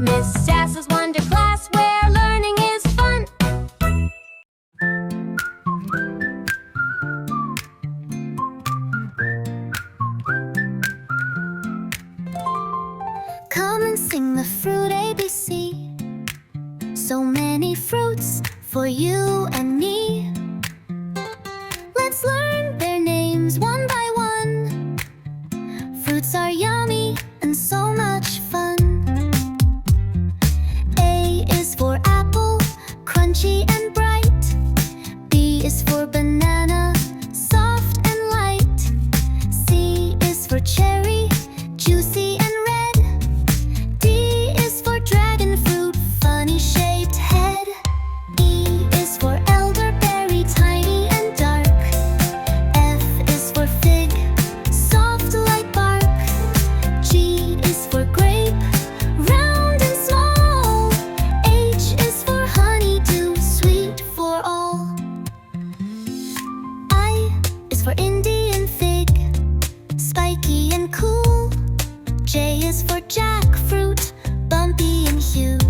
Miss Sassa's Wonder Class, where learning is fun. Come and sing the fruit ABC. So many fruits for you and me. Let's learn their names one by one. Fruits are yummy and so much fun. A is for apple, crunchy and bright. B is for banana, soft and light. C is for cherry, juicy and red. D is for dragon fruit, funny shaped head. E is for elderberry, tiny and dark. F is for fig, soft like bark. G is for grape, round and small. H is for honeydew, sweet for all. I is for Indian fig, spiky and cool. J is for jackfruit, bumpy in hue.